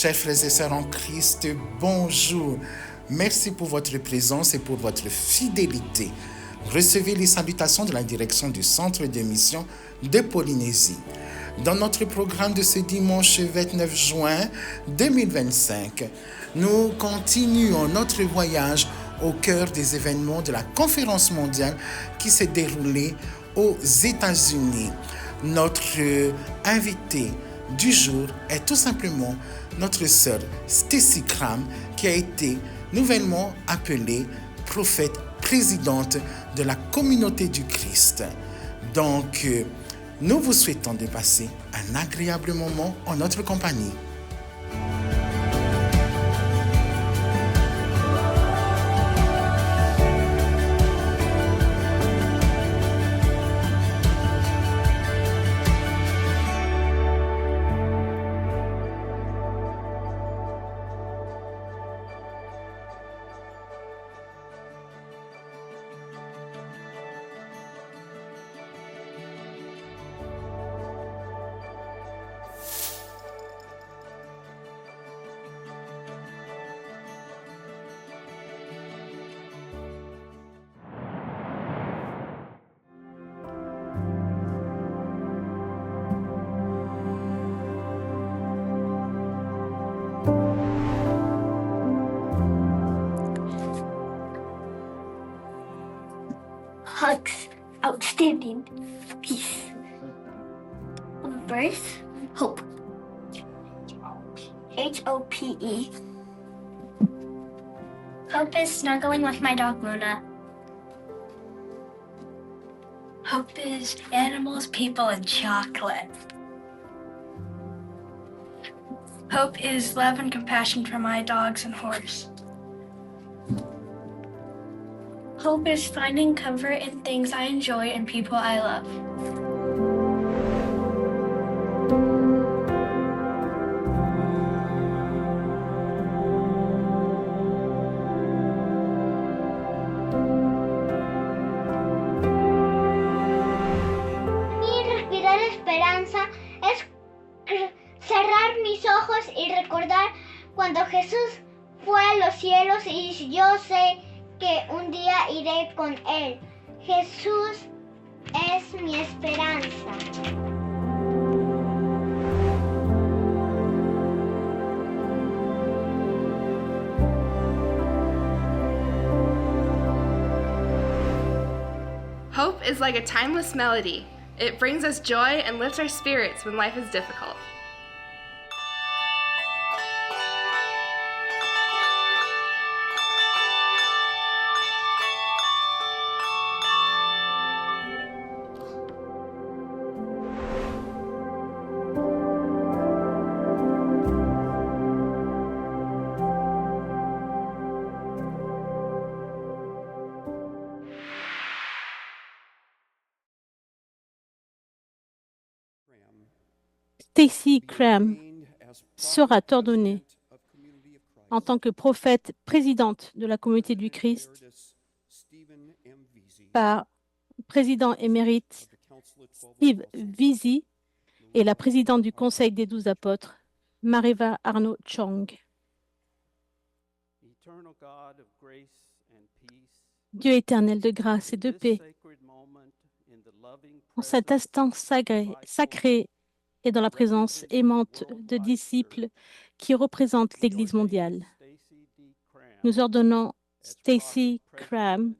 Chers frères et sœurs en Christ, bonjour. Merci pour votre présence et pour votre fidélité. Recevez les salutations de la direction du Centre de mission de Polynésie. Dans notre programme de ce dimanche 29 juin 2025, nous continuons notre voyage au cœur des événements de la conférence mondiale qui s'est déroulée aux États-Unis. Notre invité du jour est tout simplement notre sœur Stacy Cram, qui a été nouvellement appelée prophète présidente de la communauté du Christ. Donc, nous vous souhaitons de passer un agréable moment en notre compagnie. Hugs, outstanding, peace. Verse, hope. Hope. Hope is snuggling with my dog Luna. Hope is animals, people, and chocolate. Hope is love and compassion for my dogs and horse. Hope is finding comfort in things I enjoy and people I love. Y respirar esperanza es cerrar mis ojos y recordar cuando Jesús fue a los cielos y yo sé que un día iré con Él. Jesús es mi esperanza. Hope is like a timeless melody. It brings us joy and lifts our spirits when life is difficult. Stacy Cram sera ordonnée en tant que prophète présidente de la communauté du Christ par président émérite Steve Veazey et la présidente du Conseil des 12 apôtres, Mariva Arnaud Chong. Dieu éternel de grâce et de paix, en cet instant sacré et dans la présence aimante de disciples qui représentent l'Église mondiale, nous ordonnons Stacy Cram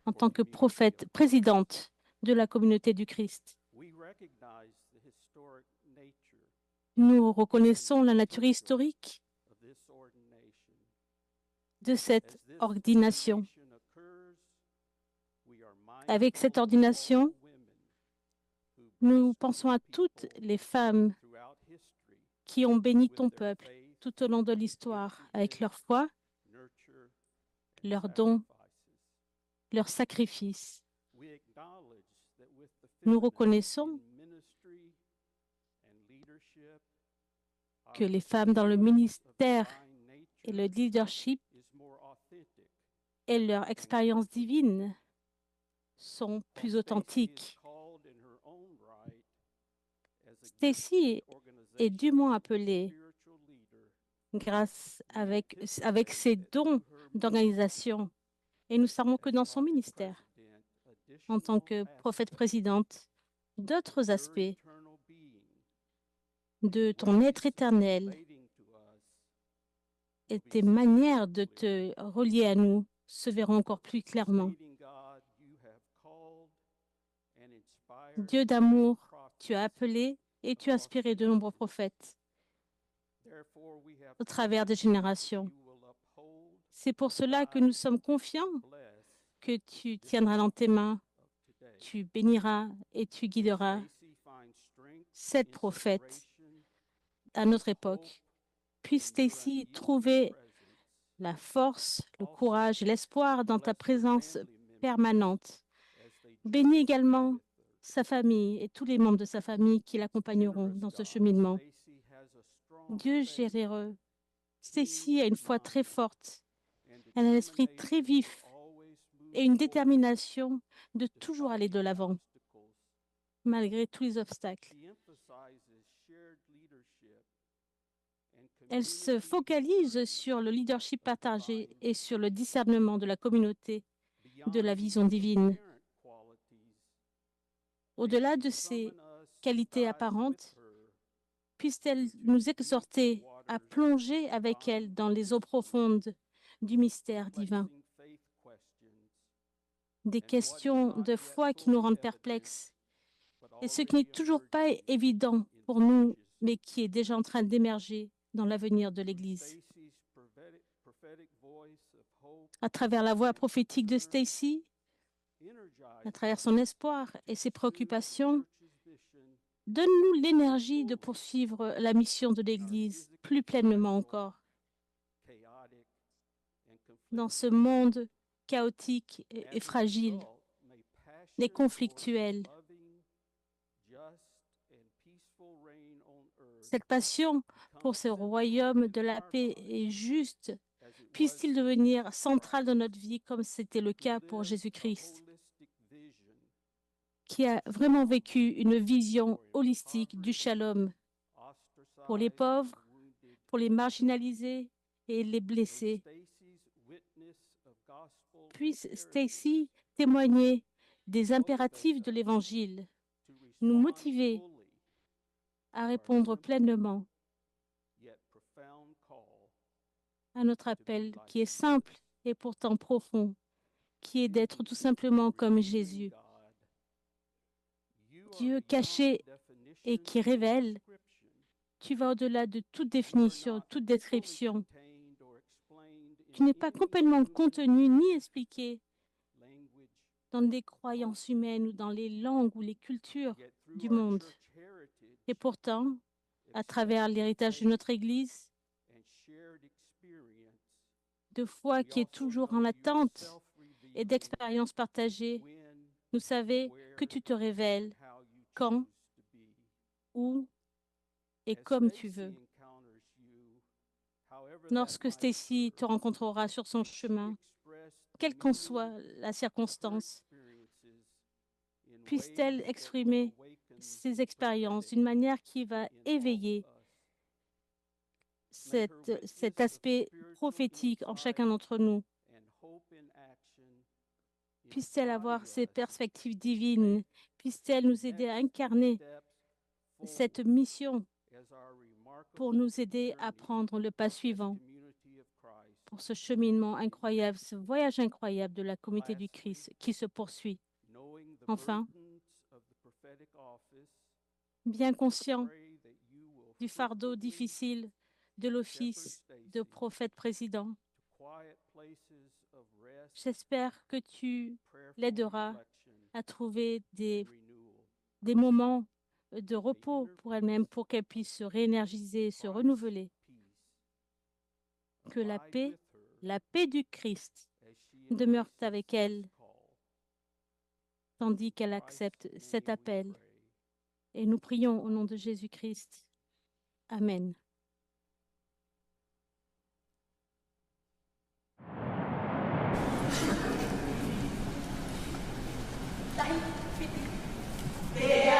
en tant que prophète présidente de la communauté du Christ. Nous reconnaissons la nature historique de cette ordination. Avec cette ordination, nous pensons à toutes les femmes qui ont béni ton peuple tout au long de l'histoire avec leur foi, leurs dons, leurs sacrifices. Nous reconnaissons que les femmes dans le ministère et le leadership et leur expérience divine sont plus authentiques. Stacy est dûment appelée grâce avec ses dons d'organisation. Et nous savons que dans son ministère, en tant que prophète présidente, d'autres aspects de ton être éternel et tes manières de te relier à nous se verront encore plus clairement. Dieu d'amour, tu as appelé et tu as inspiré de nombreux prophètes au travers des générations. C'est pour cela que nous sommes confiants que tu tiendras dans tes mains, tu béniras et tu guideras cette prophète à notre époque. Puisse Stacy trouver la force, le courage et l'espoir dans ta présence permanente. Bénis également sa famille et tous les membres de sa famille qui l'accompagneront dans ce cheminement. Dieu généreux, Stacy a une foi très forte, elle a un esprit très vif et une détermination de toujours aller de l'avant, malgré tous les obstacles. Elle se focalise sur le leadership partagé et sur le discernement de la communauté de la vision divine. Au-delà de ses qualités apparentes, puisse-t-elle nous exhorter à plonger avec elle dans les eaux profondes du mystère divin. Des questions de foi qui nous rendent perplexes et ce qui n'est toujours pas évident pour nous, mais qui est déjà en train d'émerger dans l'avenir de l'Église. À travers la voix prophétique de Stacy, à travers son espoir et ses préoccupations, donne-nous l'énergie de poursuivre la mission de l'Église plus pleinement encore. Dans ce monde chaotique et fragile, et conflictuel, cette passion pour ce royaume de la paix et juste puisse-t-il devenir central dans notre vie comme c'était le cas pour Jésus-Christ, qui a vraiment vécu une vision holistique du shalom pour les pauvres, pour les marginalisés et les blessés. Puisse Stacy témoigner des impératifs de l'Évangile, nous motiver à répondre pleinement à notre appel qui est simple et pourtant profond, qui est d'être tout simplement comme Jésus. Dieu caché et qui révèle, tu vas au-delà de toute définition, toute description. Tu n'es pas complètement contenu ni expliqué dans des croyances humaines ou dans les langues ou les cultures du monde. Et pourtant, à travers l'héritage de notre Église, de foi qui est toujours en attente et d'expériences partagées, nous savons que tu te révèles quand, où et comme tu veux. Lorsque Stacy te rencontrera sur son chemin, quelle qu'en soit la circonstance, puisse-t-elle exprimer ses expériences d'une manière qui va éveiller cet aspect prophétique en chacun d'entre nous. Puisse-t-elle avoir ces perspectives divines, puisse-t-elle nous aider à incarner cette mission pour nous aider à prendre le pas suivant pour ce cheminement incroyable, ce voyage incroyable de la communauté du Christ qui se poursuit. Enfin, bien conscient du fardeau difficile de l'office de prophète président, j'espère que tu l'aideras à trouver des moments de repos pour elle-même, pour qu'elle puisse se réénergiser, se renouveler. Que la paix du Christ demeure avec elle, tandis qu'elle accepte cet appel. Et nous prions au nom de Jésus-Christ. Amen. Te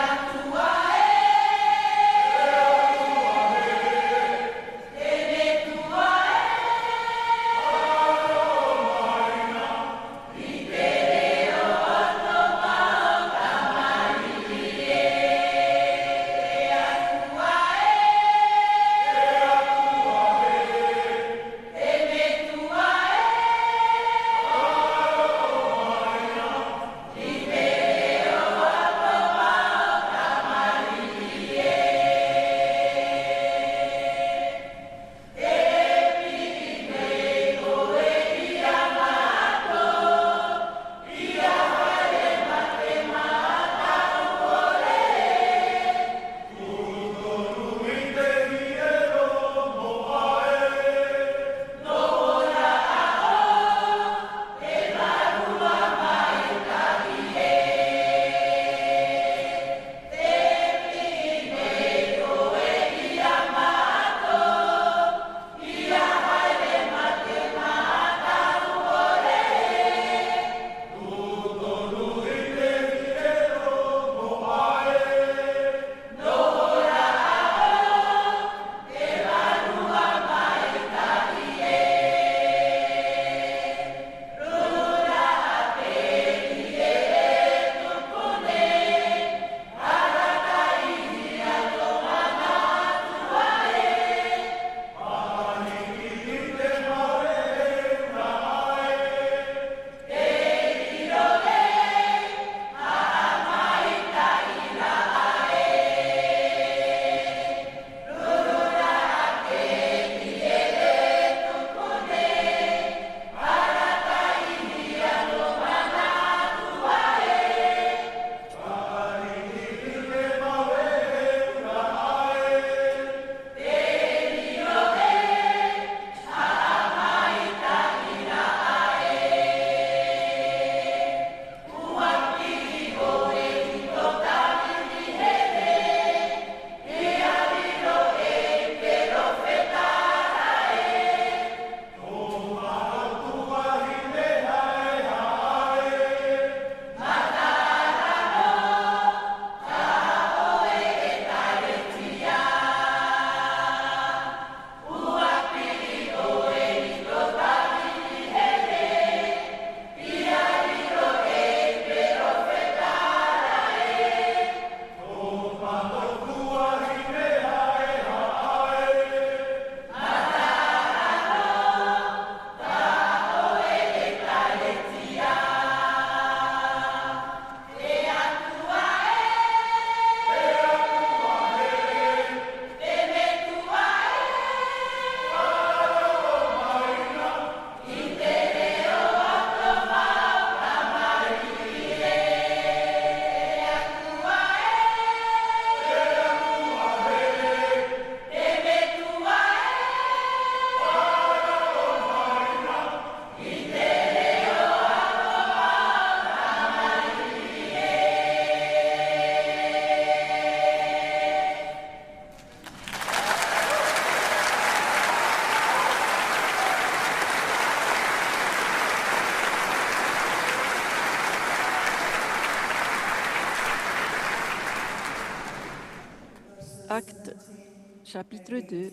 chapitre 2,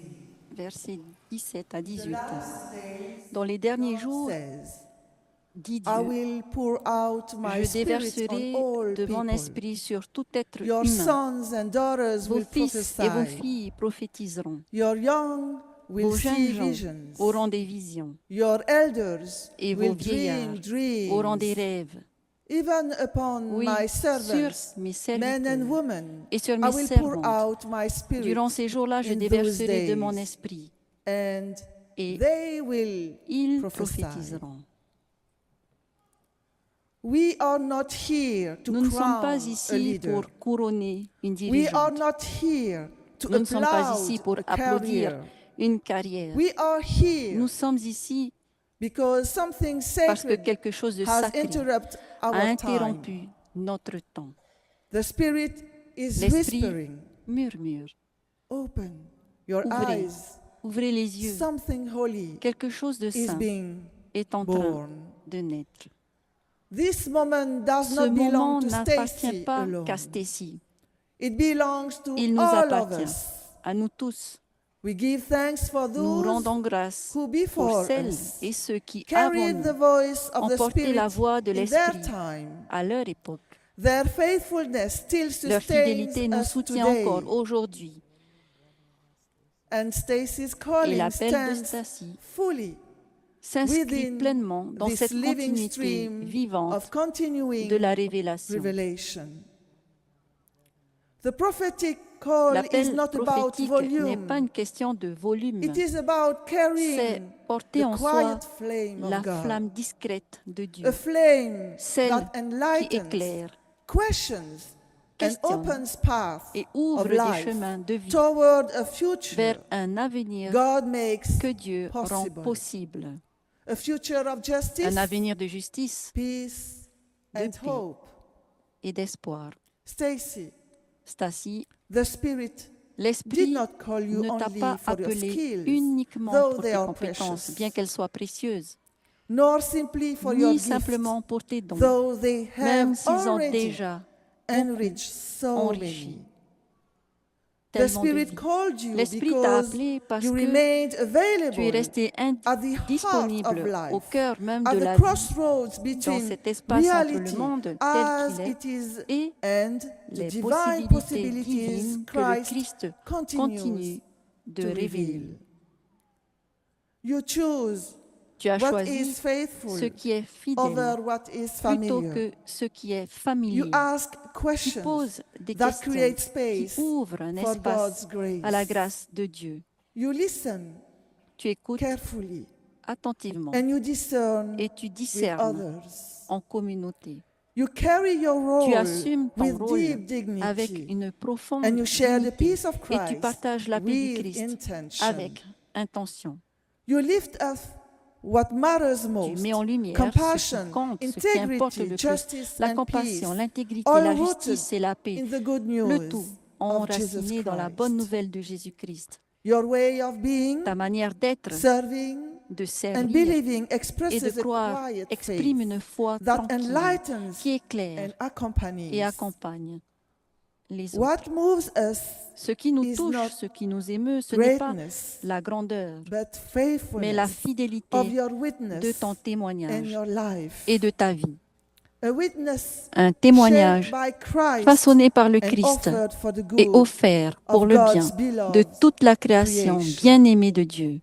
versets 17 à 18. Dans les derniers jours, dit I Dieu, will pour out my je spirit déverserai on all de mon people. esprit sur tout être Your humain. sons and daughters Vos will fils et vos prophesy. filles prophétiseront. Your young will Vos see jeunes gens visions. auront des visions. Your elders Et will vos vieillards dream auront des dreams. rêves. Even upon Oui, my sur servants, mes men and serviteurs women, et sur I mes will pour servantes. out my spirit. Durant ces jours-là, je in déverserai those de mon days. esprit And et they will ils prophesy. prophétiseront. We are not here to Nous ne crown sommes pas a ici leader. pour couronner une We are dirigeante. not here to Nous ne sommes pas applaud ici pour a applaudir career. une carrière. We are here Nous sommes ici because something parce que sacred quelque chose de has sacré interrupted a our time. interrompu notre temps. The Spirit is L'Esprit whispering, murmure. open your Ouvrez, eyes. ouvrez les yeux. Something holy Quelque chose de is saint being est en train born. de naître. This moment does Ce not belong moment to n'appartient Stacy pas alone. qu'à Stacy. It belongs to Il nous all of appartient, us. à nous tous. We give thanks for Nous those rendons grâce who pour before celles us et ceux qui, avant carried the nous, voice of ont the porté Spirit la voix de in their l'Esprit time. à leur époque. Their faithfulness still Leur sustains fidélité nous us soutient today. encore aujourd'hui. And Stacy's Et calling l'appel de stands Stacy fully s'inscrit within pleinement dans this cette living continuité stream vivante of continuing de la révélation. revelation. The prophetic call is L'appel not about prophétique n'est pas volume. une question de volume, It is about c'est carrying porter the en soi quiet flame la of God. flamme discrète de Dieu, A flame celle that qui enlightens, éclaire questions, and questionne opens paths et ouvre of des life chemins de vie toward a future vers un avenir God makes que Dieu rend possible. possible. A future of justice, Un avenir de justice peace, de and paix. hope. et d'espoir. Stacy, Stacy, the Spirit did l'Esprit not call you ne t'a only pas for your appelé skills, uniquement though pour they tes are compétences, precious, bien qu'elles soient précieuses, nor simply for your ni gifts, simplement pour tes dons, though they même have s'ils ont already déjà enriched so enrichi many. The tellement de Spirit vie. called you L'Esprit t'a because appelé parce you que remained tu es available resté at the heart of disponible life, au cœur même at de the la vie, crossroads dans between cet espace entre reality le monde as tel it qu'il is est et and the les divine possibilités possibilities divines que le Christ Christ continues continue de to révéler. reveal. You choose Tu as what choisi is faithful ce qui est over fidèle what is plutôt familiar. que ce qui est You familier, ask qui questions pose des that questions, create qui space ouvre un for espace God's grace. à la grâce de Dieu. You listen Tu écoutes carefully attentivement and you discern et tu with discernes others. en communauté. You carry your Tu role assumes ton with rôle deep avec dignity une profonde and you share the dignité peace of et tu Christ partages la paix du with Christ intention. avec intention. You lift up what matters Tu most. mets en lumière ce Compassion, qui compte, ce qui importe integrity, le plus, justice la and compassion, peace, l'intégrité, all la rooted justice et la paix, in the good le news tout of Jesus enraciné dans la Christ. bonne nouvelle de Jésus-Christ. Your way of being, Ta manière d'être, serving, de and servir believing et expresses de croire a quiet exprime faith une foi that tranquille enlightens qui éclaire and accompanies. et accompagne les autres. What moves us Ce qui nous is touche, not ce qui nous émeut, ce n'est pas greatness, la grandeur, but mais la faithfulness fidélité of your de witness ton and témoignage your life. et de ta vie. A witness Un témoignage shaped by Christ façonné par le and Christ offered for the et good offert pour of le bien God's beloved de toute la création creation. bien-aimée de Dieu.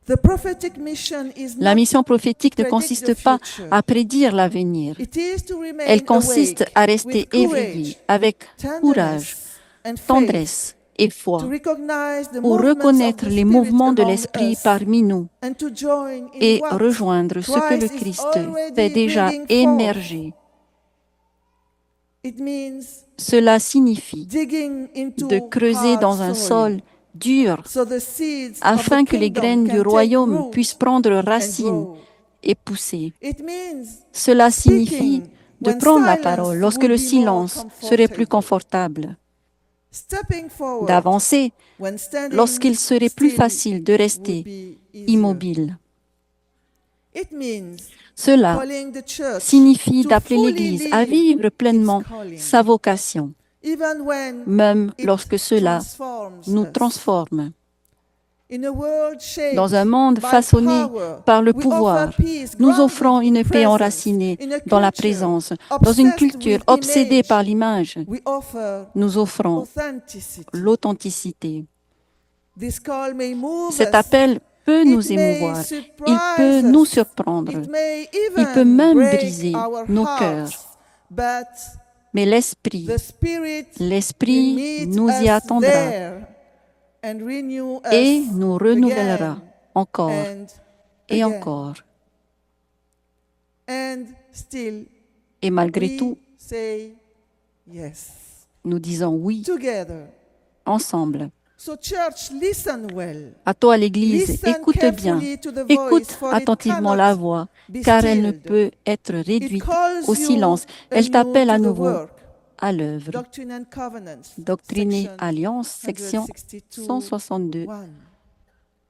The prophetic mission is La not mission prophétique ne predict consiste the pas future. à prédire l'avenir. It is to remain Elle consiste awake à rester with courage, éveillé avec courage, tenderness and faith, tendresse et foi to recognize the pour movements reconnaître of the les Spirit mouvements de among l'Esprit us parmi nous and to join in et what rejoindre ce que le Christ is Christ already fait déjà bringing forth. émerger. It means Cela signifie digging into de creuser hard dans un soil, sol dur so the seeds of afin the que les kingdom graines can du take royaume root puissent prendre and racine grow. et pousser. It means Cela signifie speaking de when prendre la silence parole lorsque would le be more silence serait plus comfortable. confortable, Stepping forward d'avancer when standing lorsqu'il serait plus still facile de would rester be easier. immobile. It means Cela calling the church signifie to d'appeler fully l'Église live à vivre pleinement its calling. sa vocation, even when même it lorsque cela transforms nous us. transforme. In a world shaped Dans un monde by façonné power, par le we pouvoir, offer peace nous grounded offrons une in paix presence. enracinée In a dans la culture présence. Dans une obsessed culture with obsédée image, par l'image, we offer nous offrons authenticity. l'authenticité. This call may move Cet us. appel peut nous It may émouvoir, il surprise peut nous us. surprendre, It may il peut even même break briser our nos hearts. cœurs. But Mais l'Esprit the Spirit will L'Esprit meet nous y us attendra there and renew et us nous renouvellera again encore and et again. encore. And still, Et malgré we tout, say yes. nous disons oui Together. ensemble. So church, listen well. À toi, l'Église, Listen écoute bien, carefully to the voice, écoute for it attentivement cannot la voix, be car elle ne stilled. peut être It réduite calls au you silence. Elle anew t'appelle à to the nouveau work. à l'œuvre. Doctrine and Covenants, Doctrine et section Alliance, section 162.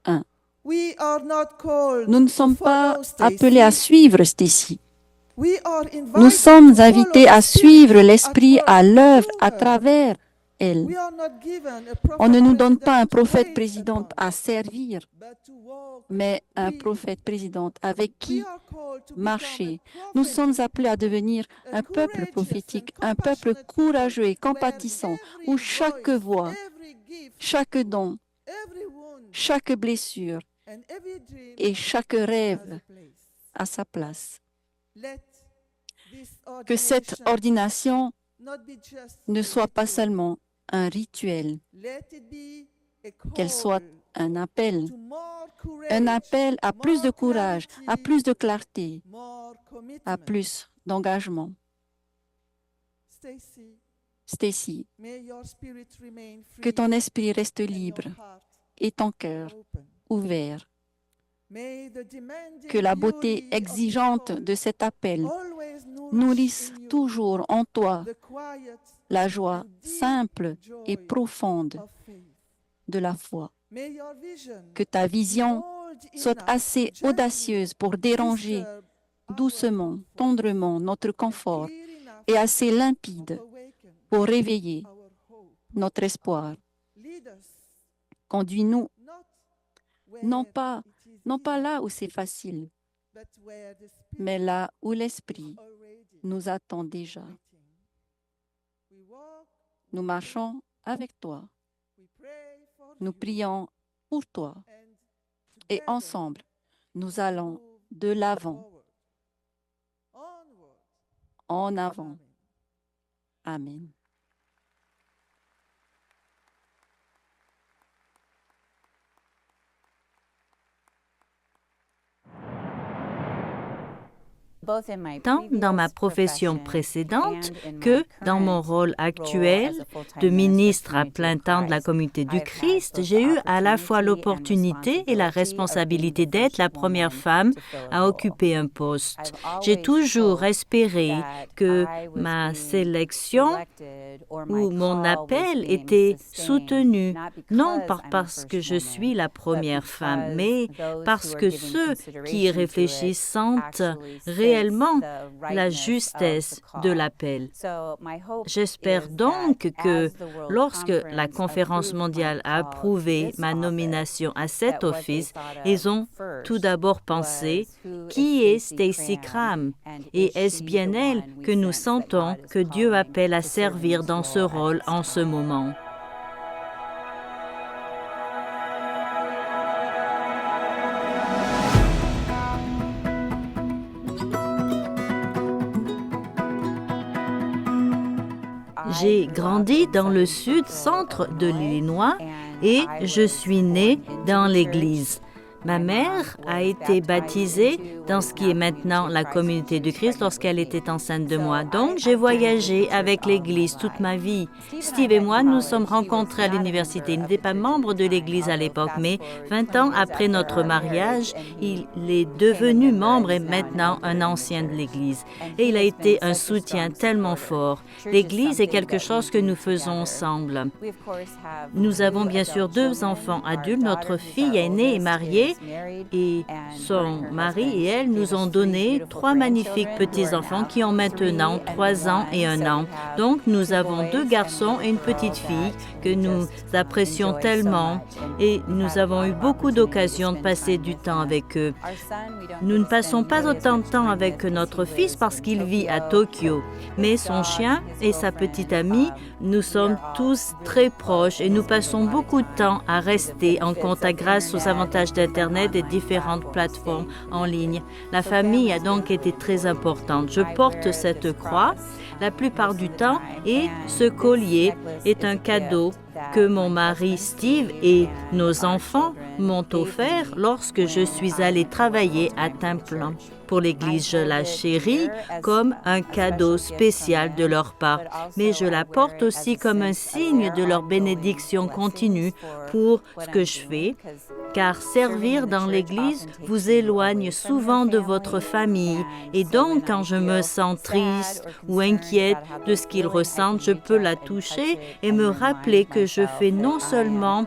1. We are not called Nous ne to sommes pas follow Stacy. appelés à suivre Stacy. We are invited Nous sommes to invités follow à the Spirit suivre l'Esprit at à work l'œuvre through à her. travers elle. We are not given a prophet On ne nous donne president pas un to prophète wait président upon, à servir, but to walk mais un with. prophète président avec We qui are called to become marcher. a Nous prophet, sommes appelés à devenir un peuple prophétique, un peuple courageux et compatissant, où chaque voix, every gift, chaque don, every wound, chaque blessure and every dream et chaque has rêve a place. a sa place. Let this Que cette ordination ordination not be just ne a soit pas ritual. seulement un rituel, Let it be a qu'elle soit call un appel to more à plus de more courage, à clarity, plus de clarté, more commitment. à plus d'engagement. Stacy, Stacy, may your spirit remain free que ton esprit reste and libre your heart et ton cœur open. ouvert. May the demanding Que la beauté beauty of exigeante the call de cet appel always nourrisse in you toujours en toi the quiet la joie and deep simple joy et profonde of faith. de la foi. May your vision Que ta be vision bold soit enough assez to gently audacieuse pour déranger disturb our doucement, comfort, tendrement notre and confort clear enough et assez to limpide awaken pour réveiller our hope. notre espoir. Lead us Conduis-nous not where non pas, it is non pas easy, là où c'est facile, but where the Spirit mais là où l'Esprit already nous attend déjà. waiting. We walk, Nous marchons avec toi, we pray for nous you, prions pour toi and et together ensemble, nous allons move de l'avant, forward. Onward. en avant. Amen. Amen. Tant dans ma profession précédente que dans mon rôle actuel de ministre à plein temps de la communauté du Christ, j'ai eu à la fois l'opportunité et la responsabilité d'être la première femme à occuper un poste. J'ai toujours espéré que ma sélection ou mon appel était soutenu, non parce que je suis la première femme, mais parce que ceux qui y réfléchissent sentent réellement la justesse de l'appel. J'espère donc que lorsque la conférence mondiale a approuvé ma nomination à cet office, ils ont tout d'abord pensé qui est Stacy Cram et est-ce bien elle que nous sentons que Dieu appelle à servir dans ce rôle en ce moment. J'ai grandi dans le sud-centre de l'Illinois et je suis née dans l'Église. Ma mère a été baptisée dans ce qui est maintenant la communauté du Christ lorsqu'elle était enceinte de moi. Donc, j'ai voyagé avec l'Église toute ma vie. Steve et moi nous sommes rencontrés à l'université. Il n'était pas membre de l'Église à l'époque, mais 20 ans après notre mariage, il est devenu membre et maintenant un ancien de l'Église. Et il a été un soutien tellement fort. L'Église est quelque chose que nous faisons ensemble. Nous avons bien sûr 2 enfants adultes. Notre fille aînée est mariée mariée et son mari et elle nous ont donné 3 magnifiques petits-enfants qui ont maintenant 3 ans et 1 an. Donc, nous avons 2 garçons et une petite fille que nous apprécions tellement et nous avons eu beaucoup d'occasions de passer du temps avec eux. Nous ne passons pas autant de temps avec notre fils parce qu'il vit à Tokyo, mais son chien et sa petite amie, nous sommes tous très proches et nous passons beaucoup de temps à rester en contact grâce aux avantages d'Internet et différentes plateformes en ligne. La famille a donc été très importante. Je porte cette croix la plupart du temps et ce collier est un cadeau que mon mari Steve et nos enfants m'ont offert lorsque je suis allée travailler à temps plein pour l'Église. Je la chéris comme un cadeau spécial de leur part, mais je la porte aussi comme un signe de leur bénédiction continue pour ce que je fais, car servir dans l'Église vous éloigne souvent de votre famille et donc quand je me sens triste ou inquiète de ce qu'ils ressentent, je peux la toucher et me rappeler que je fais non seulement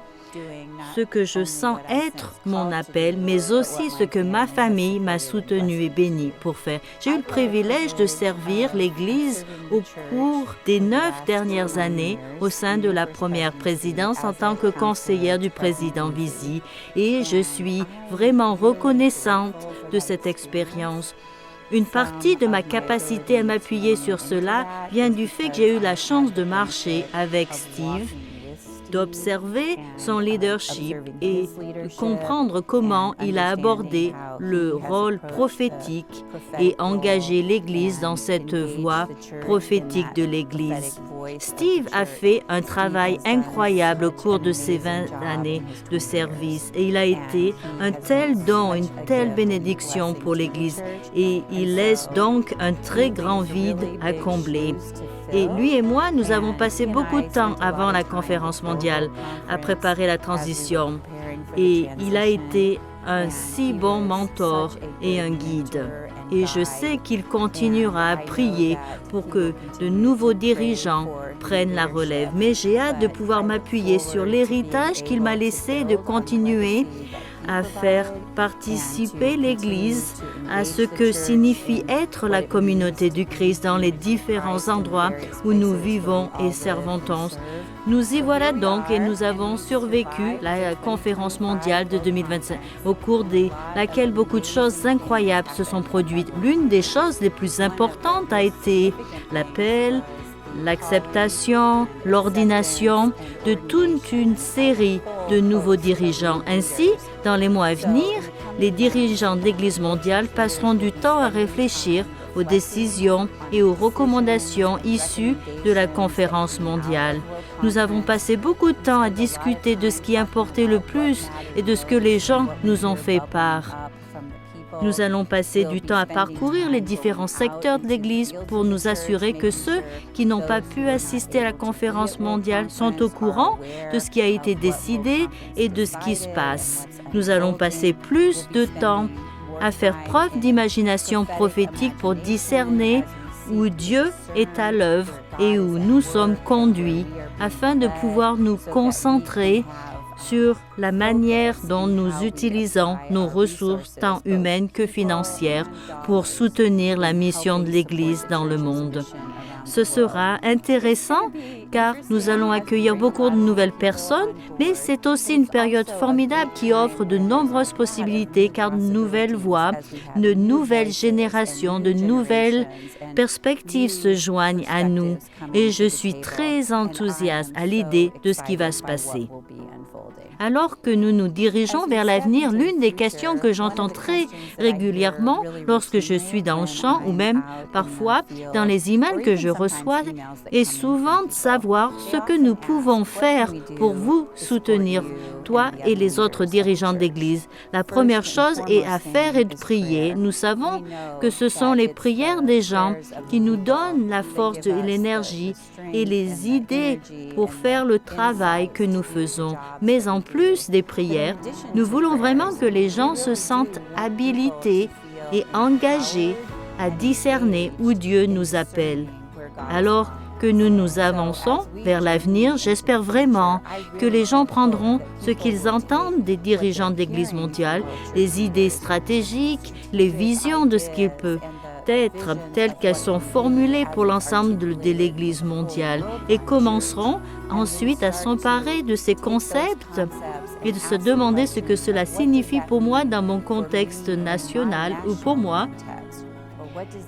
ce que je sens être mon appel, mais aussi ce que ma famille m'a soutenu et béni pour faire. J'ai eu le privilège de servir l'Église au cours des 9 dernières années au sein de la première présidence en tant que conseillère du président Visi et je suis vraiment reconnaissante de cette expérience. Une partie de ma capacité à m'appuyer sur cela vient du fait que j'ai eu la chance de marcher avec Steve, d'observer son leadership et comprendre comment il a abordé le rôle prophétique et engagé l'Église dans cette voie prophétique de l'Église. Steve a fait un travail incroyable au cours de ces 20 années de service et il a été un tel don, une telle bénédiction pour l'Église et il laisse donc un très grand vide à combler. Et lui et moi, nous avons passé beaucoup de temps avant la conférence mondiale à préparer la transition. Et il a été un si bon mentor et un guide. Et je sais qu'il continuera à prier pour que de nouveaux dirigeants prennent la relève. Mais j'ai hâte de pouvoir m'appuyer sur l'héritage qu'il m'a laissé et de continuer à faire participer l'Église à ce que signifie être la communauté du Christ dans les différents endroits où nous vivons et servons. Nous y voilà donc et nous avons survécu la conférence mondiale de 2025 au cours de laquelle beaucoup de choses incroyables se sont produites. L'une des choses les plus importantes a été l'appel, l'acceptation, l'ordination de toute une série de nouveaux dirigeants. Ainsi, dans les mois à venir, les dirigeants de l'Église mondiale passeront du temps à réfléchir aux décisions et aux recommandations issues de la conférence mondiale. Nous avons passé beaucoup de temps à discuter de ce qui importait le plus et de ce que les gens nous ont fait part. Nous allons passer du temps à parcourir les différents secteurs de l'Église pour nous assurer que ceux qui n'ont pas pu assister à la conférence mondiale sont au courant de ce qui a été décidé et de ce qui se passe. Nous allons passer plus de temps à faire preuve d'imagination prophétique pour discerner où Dieu est à l'œuvre et où nous sommes conduits afin de pouvoir nous concentrer sur la manière dont nous utilisons nos ressources tant humaines que financières pour soutenir la mission de l'Église dans le monde. Ce sera intéressant car nous allons accueillir beaucoup de nouvelles personnes, mais c'est aussi une période formidable qui offre de nombreuses possibilités car de nouvelles voix, de nouvelles générations, de nouvelles perspectives se joignent à nous et je suis très enthousiaste à l'idée de ce qui va se passer. Alors que nous nous dirigeons vers l'avenir, l'une des questions que j'entends très régulièrement lorsque je suis dans le champ ou même parfois dans les emails que je reçois est souvent de savoir ce que nous pouvons faire pour vous soutenir, toi et les autres dirigeants d'Église. La première chose est à faire et de prier. Nous savons que ce sont les prières des gens qui nous donnent la force et l'énergie et les idées pour faire le travail que nous faisons. Mais en plus des prières, nous voulons vraiment que les gens se sentent habilités et engagés à discerner où Dieu nous appelle. Alors que nous nous avançons vers l'avenir, j'espère vraiment que les gens prendront ce qu'ils entendent des dirigeants d'Église mondiale, les idées stratégiques, les visions de ce qu'il peut être telles qu'elles sont formulées pour l'ensemble de l'Église mondiale et commenceront ensuite à s'emparer de ces concepts et de se demander ce que cela signifie pour moi dans mon contexte national ou pour moi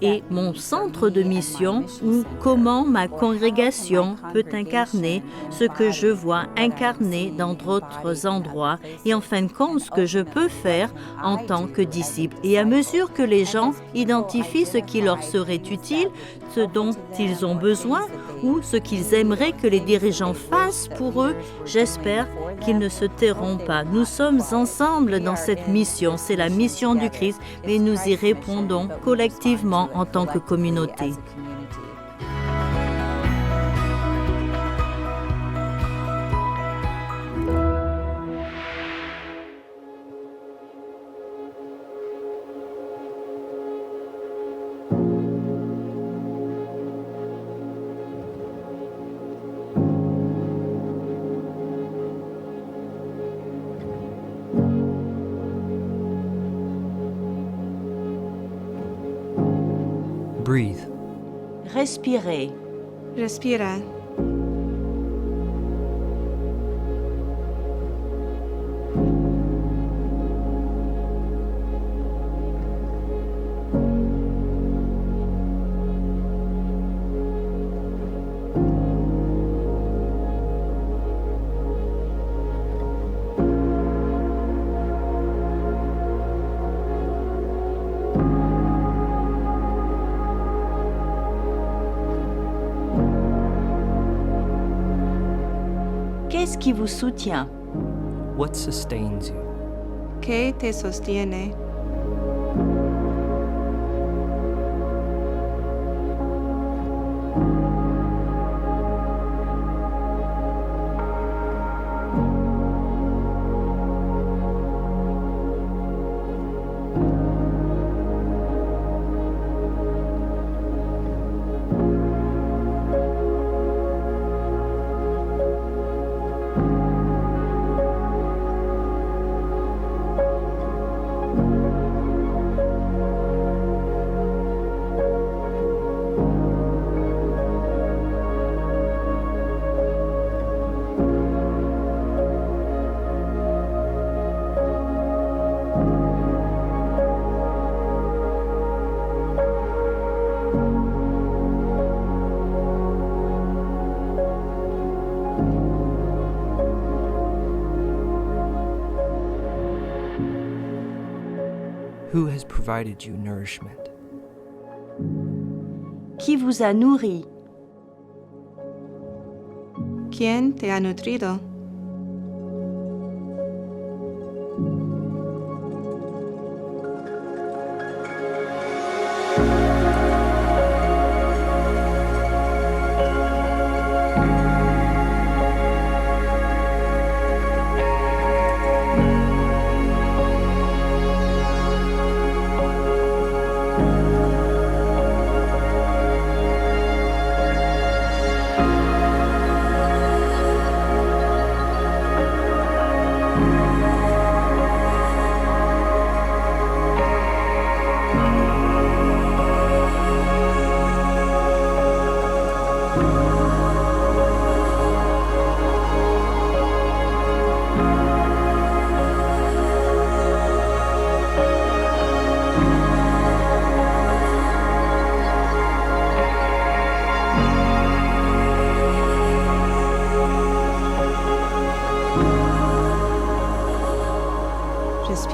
et mon centre de mission ou comment ma congrégation peut incarner ce que je vois incarné dans d'autres endroits et en fin de compte ce que je peux faire en tant que disciple. Et à mesure que les gens identifient ce qui leur serait utile, ce dont ils ont besoin ou ce qu'ils aimeraient que les dirigeants fassent pour eux, j'espère qu'ils ne se tairont pas. Nous sommes ensemble dans cette mission, c'est la mission du Christ, mais nous y répondons collectivement en tant que communauté. Breathe. Respirez. Respira. Qu'est-ce qui vous soutient? What sustains you? ¿Qué te sostiene? Who has provided you nourishment? Qui vous a nourri? ¿Quién te ha nutrido?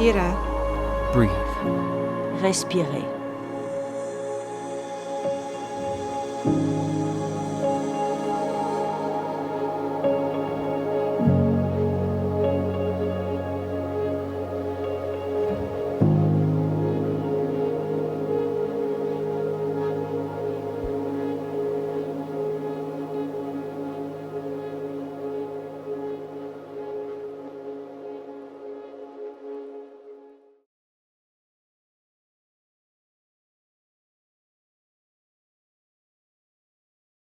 Respira. Breathe. Respirez.